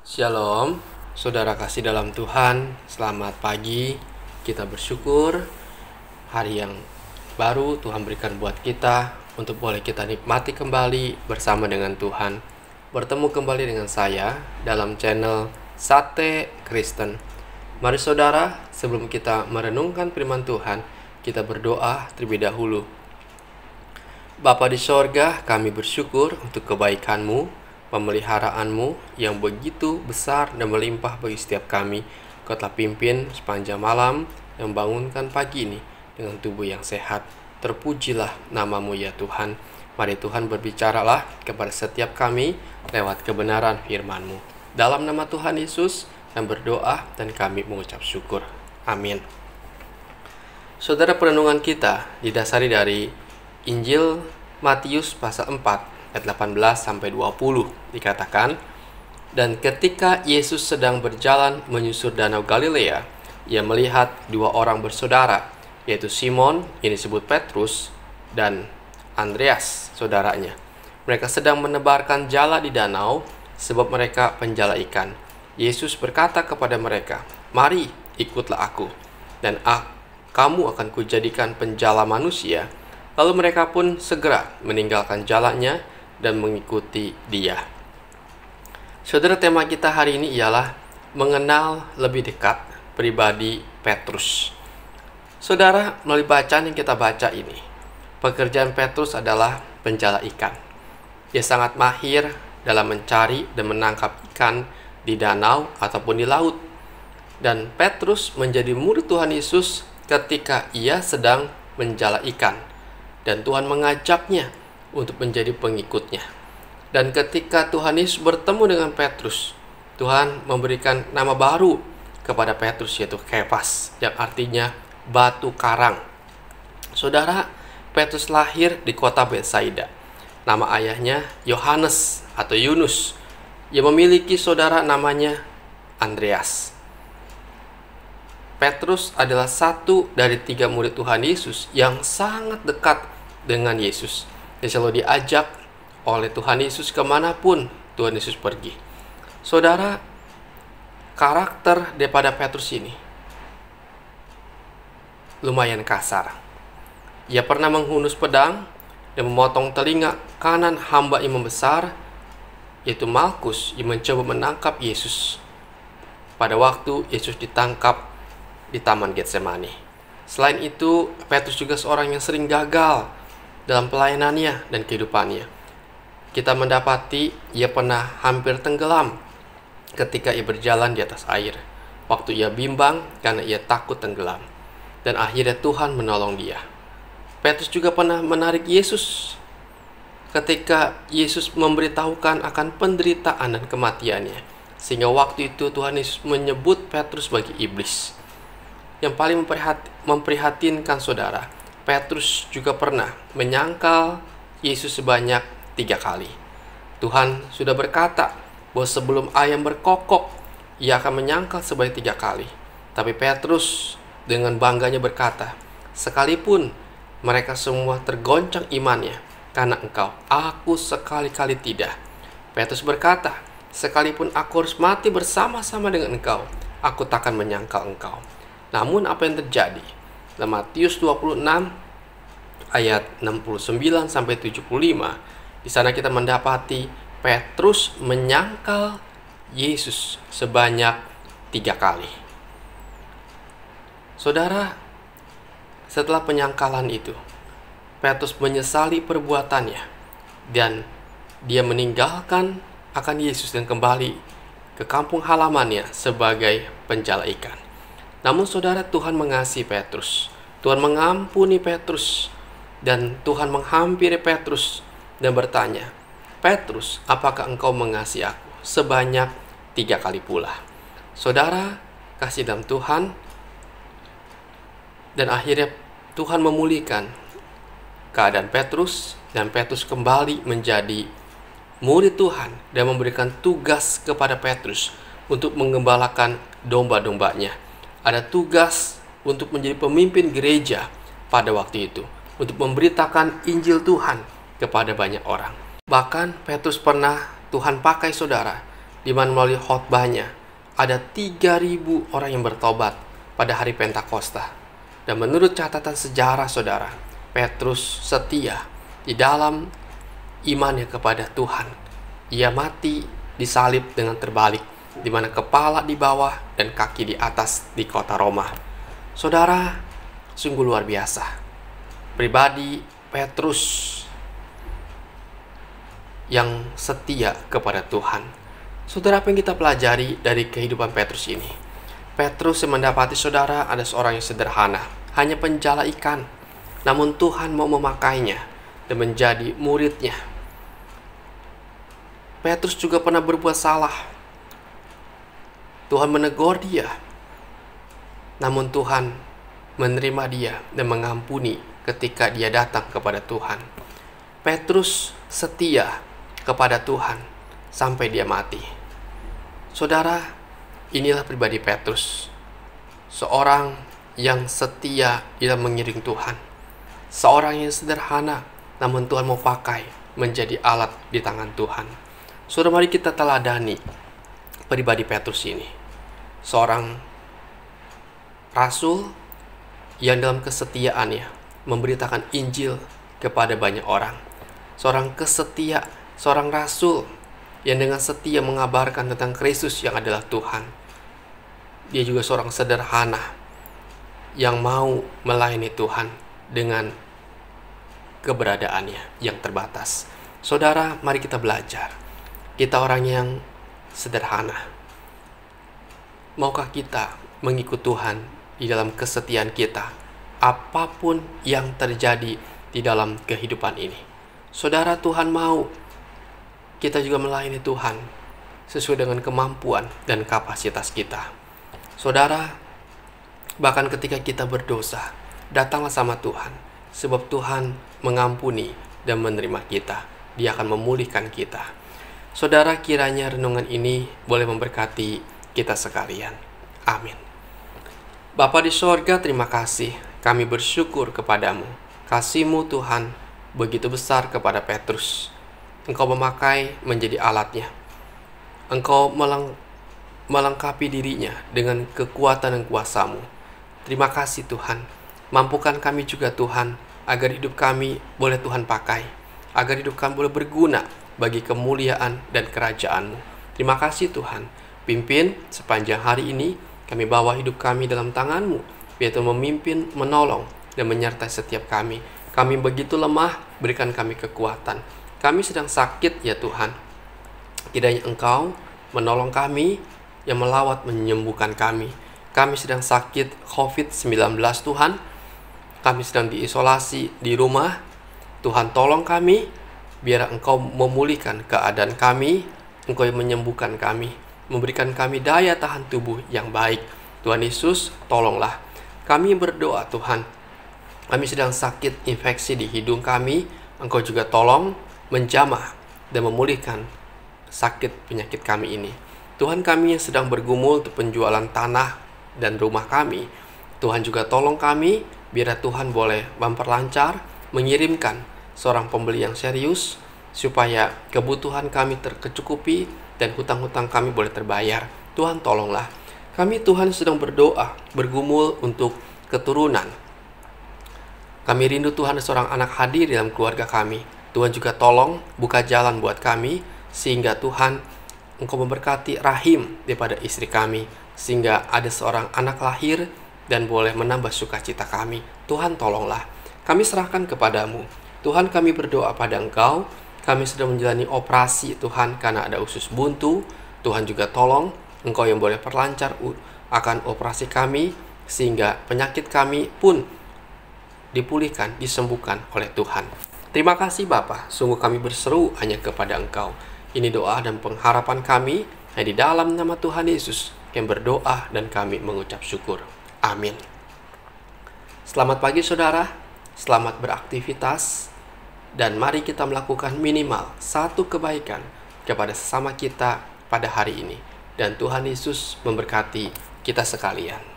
Shalom, saudara kasih dalam Tuhan, selamat pagi. Kita bersyukur hari yang baru Tuhan berikan buat kita untuk boleh kita nikmati kembali bersama dengan Tuhan. Bertemu kembali dengan saya dalam channel Sate Kristen. Mari saudara, sebelum kita merenungkan firman Tuhan, kita berdoa terlebih dahulu. Bapa di sorga, kami bersyukur untuk kebaikan-Mu, pemeliharaanmu yang begitu besar dan melimpah bagi setiap kami. Kau telah pimpin sepanjang malam yang bangunkan pagi ini dengan tubuh yang sehat. Terpujilah namamu ya Tuhan. Mari Tuhan berbicaralah kepada setiap kami lewat kebenaran firman-Mu. Dalam nama Tuhan Yesus kami berdoa dan kami mengucap syukur. Amin. Saudara, perenungan kita didasari dari Injil Matius pasal 4 ayat 18-20 dikatakan, dan ketika Yesus sedang berjalan menyusur danau Galilea, ia melihat dua orang bersaudara, yaitu Simon yang disebut Petrus dan Andreas saudaranya. Mereka sedang menebarkan jala di danau sebab mereka penjala ikan. Yesus berkata kepada mereka, "Mari, ikutlah aku, dan kamu akan kujadikan penjala manusia." Lalu mereka pun segera meninggalkan jalannya dan mengikuti Dia. Saudara, tema kita hari ini ialah mengenal lebih dekat pribadi Petrus. Saudara, melalui bacaan yang kita baca ini, pekerjaan Petrus adalah penjala ikan. Dia sangat mahir dalam mencari dan menangkap ikan di danau ataupun di laut. Dan Petrus menjadi murid Tuhan Yesus ketika ia sedang menjala ikan, dan Tuhan mengajaknya untuk menjadi pengikutnya. Dan ketika Tuhan Yesus bertemu dengan Petrus, Tuhan memberikan nama baru kepada Petrus, yaitu Kefas, yang artinya batu karang. Saudara, Petrus lahir di kota Betsaida. Nama ayahnya Yohanes atau Yunus, yang memiliki saudara namanya Andreas. Petrus adalah satu dari 3 murid Tuhan Yesus yang sangat dekat dengan Yesus. Dia selalu diajak oleh Tuhan Yesus kemanapun Tuhan Yesus pergi. Saudara, karakter daripada Petrus ini lumayan kasar. Ia pernah menghunus pedang dan memotong telinga kanan hamba imam besar, yaitu Malkus, yang mencoba menangkap Yesus pada waktu Yesus ditangkap di Taman Getsemani. Selain itu, Petrus juga seorang yang sering gagal dalam pelayanannya dan kehidupannya. Kita mendapati ia pernah hampir tenggelam ketika ia berjalan di atas air. Waktu ia bimbang karena ia takut tenggelam. Dan akhirnya Tuhan menolong dia. Petrus juga pernah menarik Yesus ketika Yesus memberitahukan akan penderitaan dan kematiannya. Sehingga waktu itu Tuhan Yesus menyebut Petrus sebagai iblis. Yang paling memprihatinkan saudara, Petrus juga pernah menyangkal Yesus sebanyak 3 kali. Tuhan sudah berkata bahwa sebelum ayam berkokok, ia akan menyangkal sebanyak 3 kali. Tapi Petrus dengan bangganya berkata, "Sekalipun mereka semua tergoncang imannya karena Engkau, aku sekali-kali tidak." Petrus berkata, "Sekalipun aku harus mati bersama-sama dengan Engkau, aku takkan menyangkal Engkau." Namun apa yang terjadi? Dalam Matius 26 ayat 69-75, di sana kita mendapati Petrus menyangkal Yesus sebanyak 3 kali. Saudara, setelah penyangkalan itu, Petrus menyesali perbuatannya dan dia meninggalkan akan Yesus dan kembali ke kampung halamannya sebagai penjala ikan. Namun saudara, Tuhan mengasihi Petrus. Tuhan mengampuni Petrus. Dan Tuhan menghampiri Petrus dan bertanya, "Petrus, apakah engkau mengasihi aku?" Sebanyak 3 kali pula. Saudara, kasih dalam Tuhan. Dan akhirnya Tuhan memulihkan keadaan Petrus. Dan Petrus kembali menjadi murid Tuhan. Dan memberikan tugas kepada Petrus untuk menggembalakan domba-dombanya. Ada tugas untuk menjadi pemimpin gereja pada waktu itu, untuk memberitakan Injil Tuhan kepada banyak orang. Bahkan Petrus pernah Tuhan pakai saudara di mana melalui khotbahnya ada 3.000 orang yang bertobat pada hari Pentakosta. Dan menurut catatan sejarah saudara, Petrus setia di dalam imannya kepada Tuhan. Ia mati disalib dengan terbalik, di mana kepala di bawah dan kaki di atas di kota Roma. Saudara, sungguh luar biasa. Pribadi Petrus yang setia kepada Tuhan. Saudara, apa yang kita pelajari dari kehidupan Petrus ini? Petrus yang mendapati saudara ada seorang yang sederhana, hanya penjala ikan, namun Tuhan mau memakainya dan menjadi muridnya. Petrus juga pernah berbuat salah. Tuhan menegur dia, namun Tuhan menerima dia dan mengampuni ketika dia datang kepada Tuhan. Petrus setia kepada Tuhan sampai dia mati. Saudara, inilah pribadi Petrus, seorang yang setia dalam mengiring Tuhan, seorang yang sederhana namun Tuhan mau pakai menjadi alat di tangan Tuhan. Saudara, mari kita teladani pribadi Petrus ini, seorang rasul yang dalam kesetiaannya memberitakan Injil kepada banyak orang. Seorang rasul yang dengan setia mengabarkan tentang Kristus yang adalah Tuhan. Dia juga seorang sederhana yang mau melayani Tuhan dengan keberadaannya yang terbatas. Saudara, mari kita belajar. Kita orang yang sederhana. Maukah kita mengikut Tuhan di dalam kesetiaan kita, apapun yang terjadi di dalam kehidupan ini? Saudara, Tuhan mau kita juga melayani Tuhan sesuai dengan kemampuan dan kapasitas kita. Saudara, bahkan ketika kita berdosa, datanglah sama Tuhan, sebab Tuhan mengampuni dan menerima kita. Dia akan memulihkan kita. Saudara, kiranya renungan ini boleh memberkati kita sekalian. Amin. Bapa di sorga, terima kasih. Kami bersyukur kepadamu. Kasih-Mu Tuhan begitu besar kepada Petrus. Engkau memakai menjadi alatnya. Engkau melengkapi dirinya dengan kekuatan dan kuasa-Mu. Terima kasih Tuhan. Mampukan kami juga Tuhan, agar hidup kami boleh Tuhan pakai, agar hidup kami boleh berguna bagi kemuliaan dan kerajaan-Mu. Terima kasih Tuhan. Pimpin sepanjang hari ini, kami bawa hidup kami dalam tangan-Mu, biar Tuhan memimpin, menolong, dan menyertai setiap kami. Kami begitu lemah, berikan kami kekuatan. Kami sedang sakit ya Tuhan. Kiranya Engkau menolong kami, yang melawat menyembuhkan kami. Kami sedang sakit COVID-19 Tuhan. Kami sedang diisolasi di rumah. Tuhan tolong kami, biar Engkau memulihkan keadaan kami. Engkau yang menyembuhkan kami, memberikan kami daya tahan tubuh yang baik. Tuhan Yesus, tolonglah. Kami berdoa Tuhan. Kami sedang sakit infeksi di hidung kami. Engkau juga tolong menjamah dan memulihkan sakit penyakit kami ini. Tuhan, kami yang sedang bergumul untuk penjualan tanah dan rumah kami, Tuhan juga tolong kami, biar Tuhan boleh memperlancar, mengirimkan seorang pembeli yang serius, supaya kebutuhan kami terkecukupi dan hutang-hutang kami boleh terbayar. Tuhan tolonglah. Kami Tuhan sedang berdoa, bergumul untuk keturunan. Kami rindu Tuhan seorang anak hadir dalam keluarga kami. Tuhan juga tolong buka jalan buat kami, sehingga Tuhan Engkau memberkati rahim daripada istri kami, sehingga ada seorang anak lahir dan boleh menambah sukacita kami. Tuhan tolonglah. Kami serahkan kepadamu. Tuhan, kami berdoa pada Engkau. Kami sedang menjalani operasi Tuhan karena ada usus buntu. Tuhan juga tolong Engkau yang boleh perlancar akan operasi kami, sehingga penyakit kami pun dipulihkan, disembuhkan oleh Tuhan. Terima kasih Bapa, sungguh kami berseru hanya kepada Engkau. Ini doa dan pengharapan kami, hanya di dalam nama Tuhan Yesus yang berdoa dan kami mengucap syukur. Amin. Selamat pagi saudara, selamat beraktivitas, dan mari kita melakukan minimal satu kebaikan kepada sesama kita pada hari ini. Dan Tuhan Yesus memberkati kita sekalian.